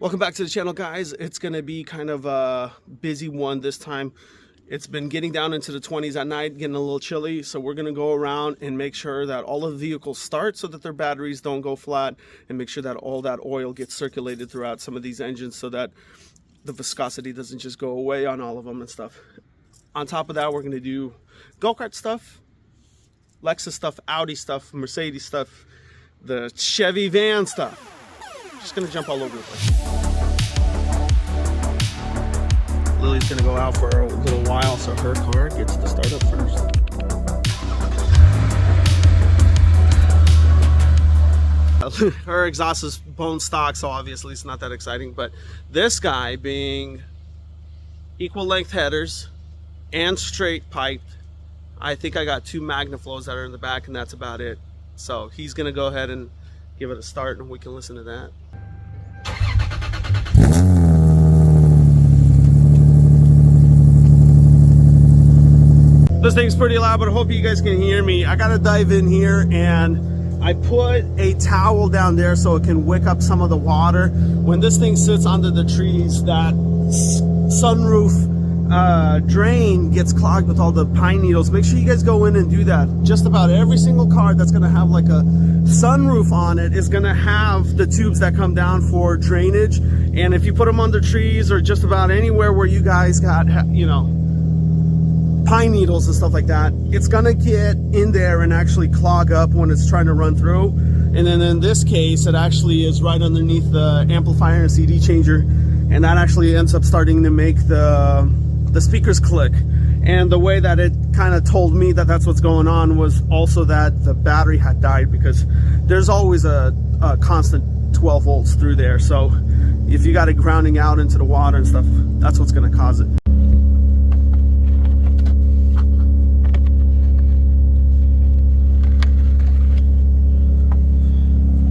Welcome back to the channel, guys. It's gonna be kind of a busy one this time. It's been getting down into the 20s at night, getting a little chilly, so we're gonna go around and make sure that all of the vehicles start so that their batteries don't go flat, and make sure that all that oil gets circulated throughout some of these engines so that the viscosity doesn't just go away on all of them and stuff. On top of that, we're gonna do go-kart stuff, Lexus stuff, Audi stuff, Mercedes stuff, the Chevy van stuff. Just gonna jump all over the place. Lily's gonna go out for a little while so her car gets to start up first. Her exhaust is bone stock, so obviously it's not that exciting, but this guy being equal length headers and straight piped, I think I got 2 MagnaFlows that are in the back, and that's about it. So he's gonna go ahead and give it a start and we can listen to that. This thing's pretty loud, but I hope you guys can hear me. I gotta dive in here, and I put a towel down there so it can wick up some of the water. When this thing sits under the trees, that sunroof drain gets clogged with all the pine needles. Make sure you guys go in and do that. Just about every single car that's gonna have like a sunroof on it is gonna have the tubes that come down for drainage. And if you put them under trees or just about anywhere where you guys got, you know, pine needles and stuff like that, it's gonna get in there and actually clog up when it's trying to run through. And then in this case, it actually is right underneath the amplifier and CD changer, and that actually ends up starting to make the speakers click. And the way that it kind of told me that that's what's going on was also that the battery had died, because there's always a constant 12 volts through there. So if you got it grounding out into the water and stuff, that's what's going to cause it.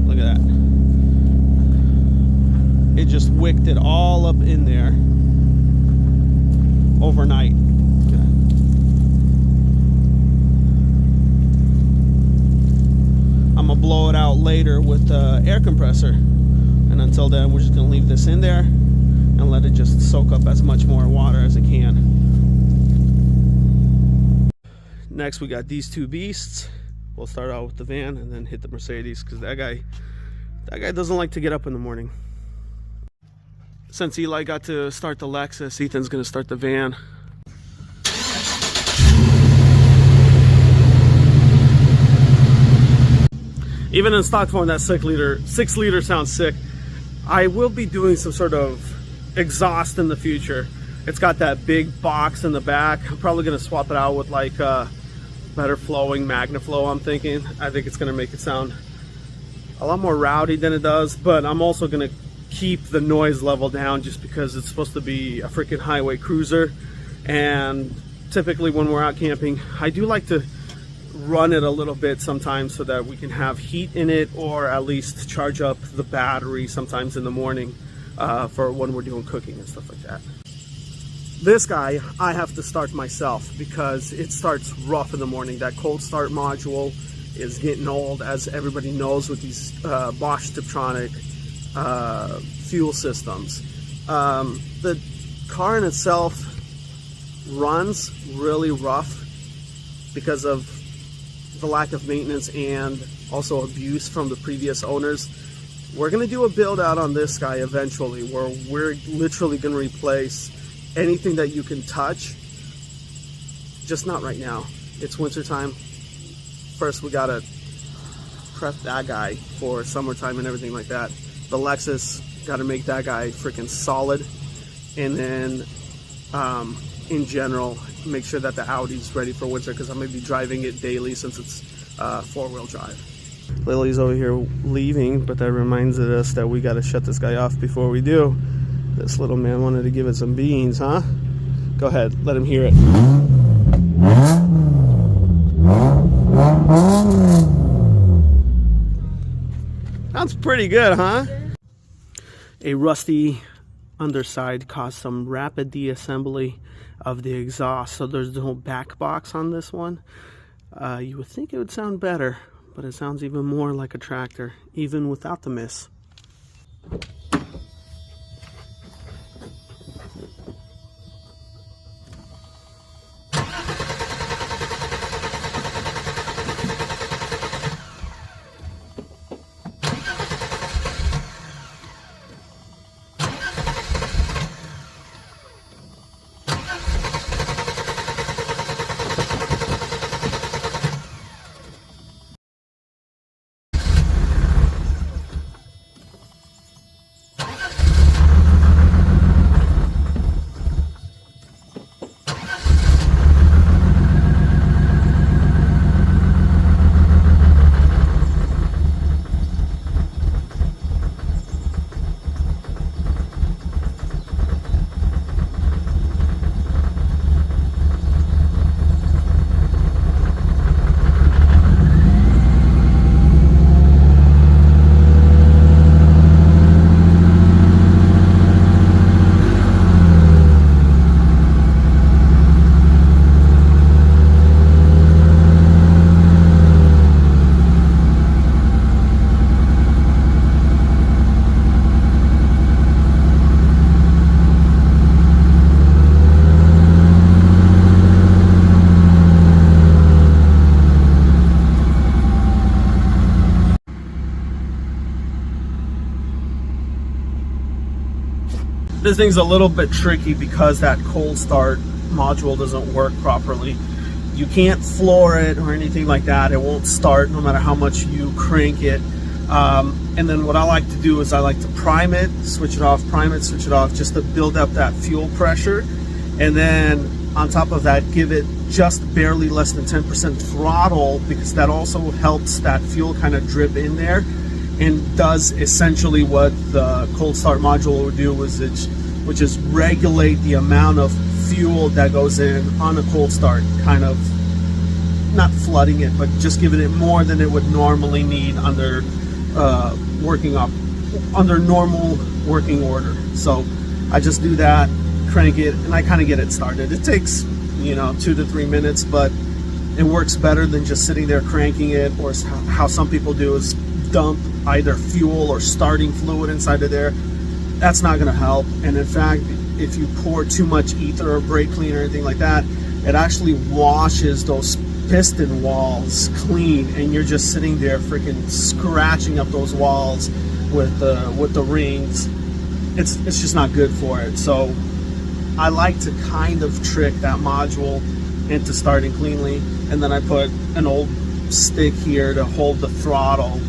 Look at that. It just wicked it all up in there overnight. Okay. I'm gonna blow it out later with the air compressor, and until then we're just gonna leave this in there and let it just soak up as much more water as it can. Next we got these 2 beasts. We'll start out with the van and then hit the Mercedes, because that guy doesn't like to get up in the morning. Since Eli got to start the Lexus, Ethan's gonna start the van. Even in stock form, that 6 liter sounds sick. I will be doing some sort of exhaust in the future. It's got that big box in the back. I'm probably gonna swap it out with like a better flowing MagnaFlow, I'm thinking. I think it's gonna make it sound a lot more rowdy than it does, but I'm also gonna keep the noise level down just because it's supposed to be a freaking highway cruiser. And typically when we're out camping, I do like to run it a little bit sometimes so that we can have heat in it, or at least charge up the battery sometimes in the morning for when we're doing cooking and stuff like that. This guy I have to start myself because it starts rough in the morning. That cold start module is getting old, as everybody knows with these Bosch Tiptronic fuel systems. The car in itself runs really rough because of the lack of maintenance and also abuse from the previous owners. We're going to do a build out on this guy eventually, where we're literally going to replace anything that you can touch, just not right now. It's winter time. First we got to prep that guy for summertime and everything like that. The Lexus, got to make that guy freaking solid, and then in general make sure that the Audi's ready for winter, because I'm going to be driving it daily since it's 4-wheel drive. Lily's over here leaving, but that reminds us that we got to shut this guy off before we do. This little man wanted to give it some beans, huh? Go ahead, let him hear it. Sounds pretty good, huh? A rusty underside caused some rapid deassembly of the exhaust, so there's no back box on this one. You would think it would sound better, but it sounds even more like a tractor, even without the miss. This thing's a little bit tricky because that cold start module doesn't work properly. You can't floor it or anything like that. It won't start no matter how much you crank it. And then what I like to do is I like to prime it, switch it off, prime it, switch it off, just to build up that fuel pressure. And then on top of that, give it just barely less than 10% throttle, because that also helps that fuel kind of drip in there and does essentially what the cold start module would do, which is regulate the amount of fuel that goes in on a cold start, kind of not flooding it, but just giving it more than it would normally need under under normal working order. So I just do that, crank it, and I kind of get it started. It takes, you know, 2 to 3 minutes, but it works better than just sitting there cranking it, or how some people do is dump either fuel or starting fluid inside of there. That's not going to help. And in fact, if you pour too much ether or brake cleaner or anything like that, it actually washes those piston walls clean, and you're just sitting there freaking scratching up those walls with the rings. It's just not good for it. So I like to kind of trick that module into starting cleanly, and then I put an old stick here to hold the throttle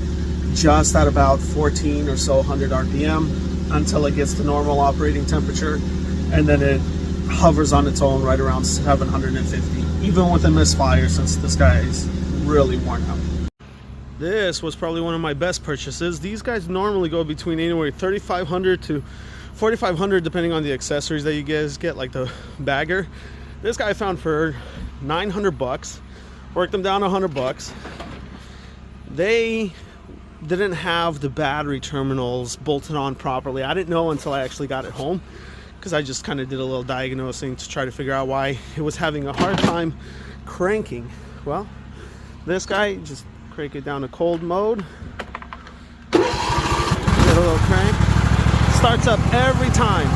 just at about 14 or so 100 RPM until it gets to normal operating temperature, and then it hovers on its own right around 750, even with a misfire, since this guy is really worn out. This was probably one of my best purchases. These guys normally go between anywhere 3,500 to 4,500 depending on the accessories that you guys get, like the bagger. This guy I found for 900 bucks. Worked them down 100 bucks. They didn't have the battery terminals bolted on properly. I didn't know until I actually got it home, because I just kind of did a little diagnosing to try to figure out why it was having a hard time cranking. Well, this guy, just crank it down to cold mode, get a little crank, starts up every time.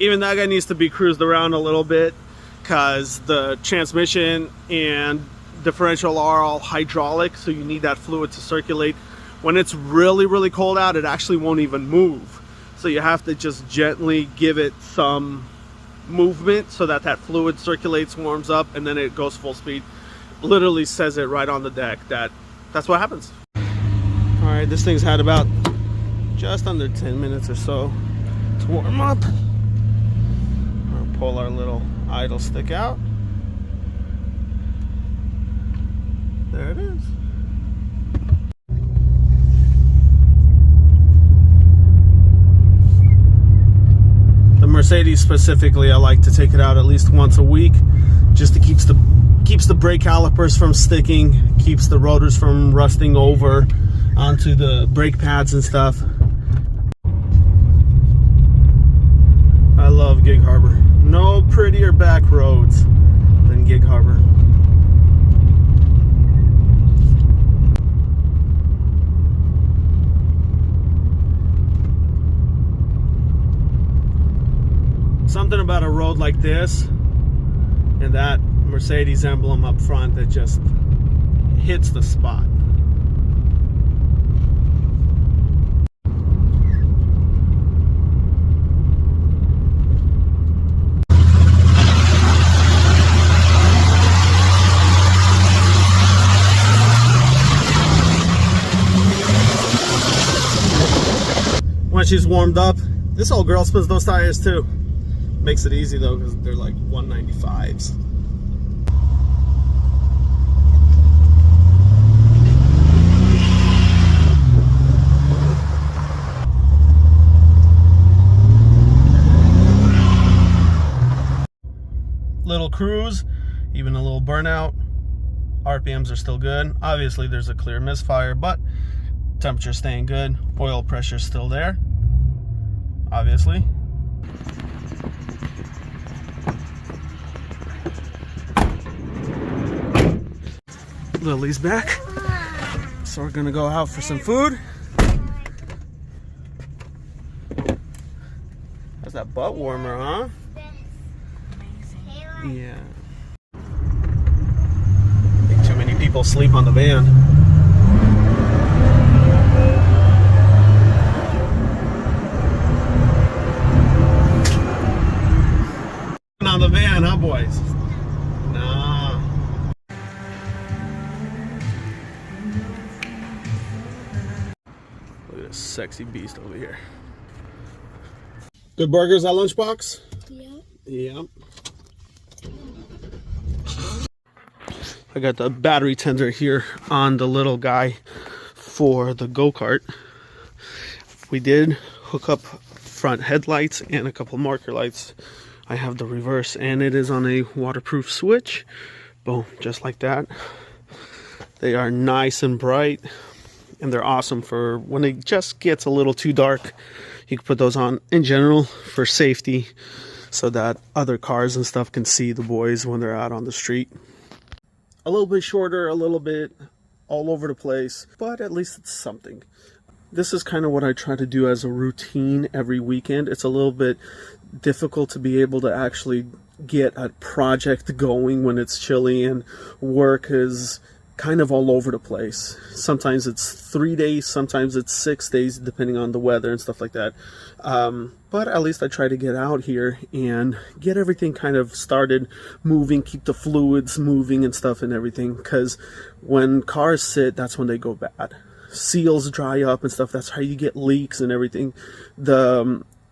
Even that guy needs to be cruised around a little bit, because the transmission and differential are all hydraulic, so you need that fluid to circulate. When it's really, really cold out, it actually won't even move. So you have to just gently give it some movement so that that fluid circulates, warms up, and then it goes full speed. Literally says it right on the deck that that's what happens. All right, this thing's had about just under 10 minutes or so to warm up. Pull our little idle stick out. There it is. The Mercedes specifically, I like to take it out at least once a week, just to keeps the brake calipers from sticking, keeps the rotors from rusting over onto the brake pads and stuff. I love Gig Harbor. No prettier back roads than Gig Harbor. Something about a road like this and that Mercedes emblem up front that just hits the spot. Once she's warmed up, this old girl spins those tires too. Makes it easy though, because they're like 195s. Little cruise, even a little burnout. RPMs are still good. Obviously there's a clear misfire, but temperature's staying good. Oil pressure's still there, obviously. Lily's back. So we're gonna go out for some food. How's that butt warmer, huh? Yeah. I think too many people sleep on the van. On the van, huh, boys? Nah. Look at this sexy beast over here. Good burgers at Lunchbox? Yep. Yep. I got the battery tender here on the little guy for the go-kart. We did hook up front headlights and a couple marker lights. I have the reverse and it is on a waterproof switch. Boom, just like that. They are nice and bright and they're awesome for when it just gets a little too dark. You can put those on in general for safety so that other cars and stuff can see the boys when they're out on the street. A little bit shorter, a little bit all over the place, but at least it's something. This is kind of what I try to do as a routine every weekend. It's a little bit difficult to be able to actually get a project going when it's chilly and work is kind of all over the place. Sometimes it's 3 days, sometimes it's 6 days, depending on the weather and stuff like that. But at least I try to get out here and get everything kind of started moving, keep the fluids moving and stuff and everything, because when cars sit, that's when they go bad. Seals dry up and stuff. That's how you get leaks and everything.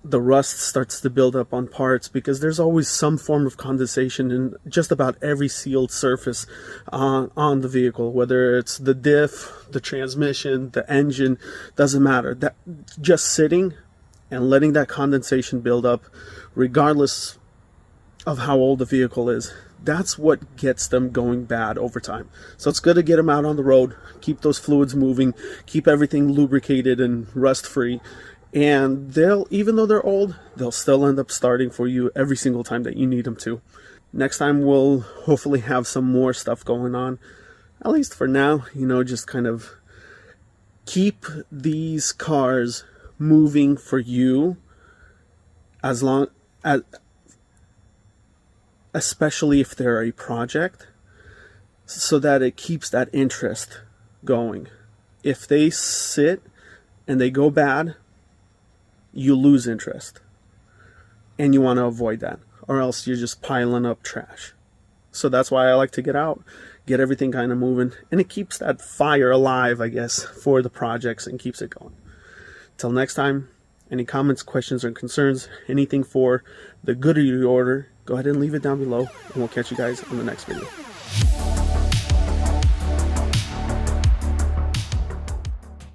The rust starts to build up on parts because there's always some form of condensation in just about every sealed surface on the vehicle, whether it's the diff, the transmission, the engine, doesn't matter. That just sitting and letting that condensation build up, regardless of how old the vehicle is, that's what gets them going bad over time. So it's good to get them out on the road, keep those fluids moving, keep everything lubricated and rust free. And they'll, even though they're old, they'll still end up starting for you every single time that you need them to. Next time we'll hopefully have some more stuff going on. At least for now, you know, just kind of keep these cars moving for you as long as, especially if they're a project, so that it keeps that interest going. If they sit and they go bad, you lose interest, and you want to avoid that, or else you're just piling up trash. So that's why I like to get out, get everything kind of moving, and it keeps that fire alive, I guess, for the projects and keeps it going. Till next time, any comments, questions, or concerns, anything for the good of your order, go ahead and leave it down below, and we'll catch you guys in the next video.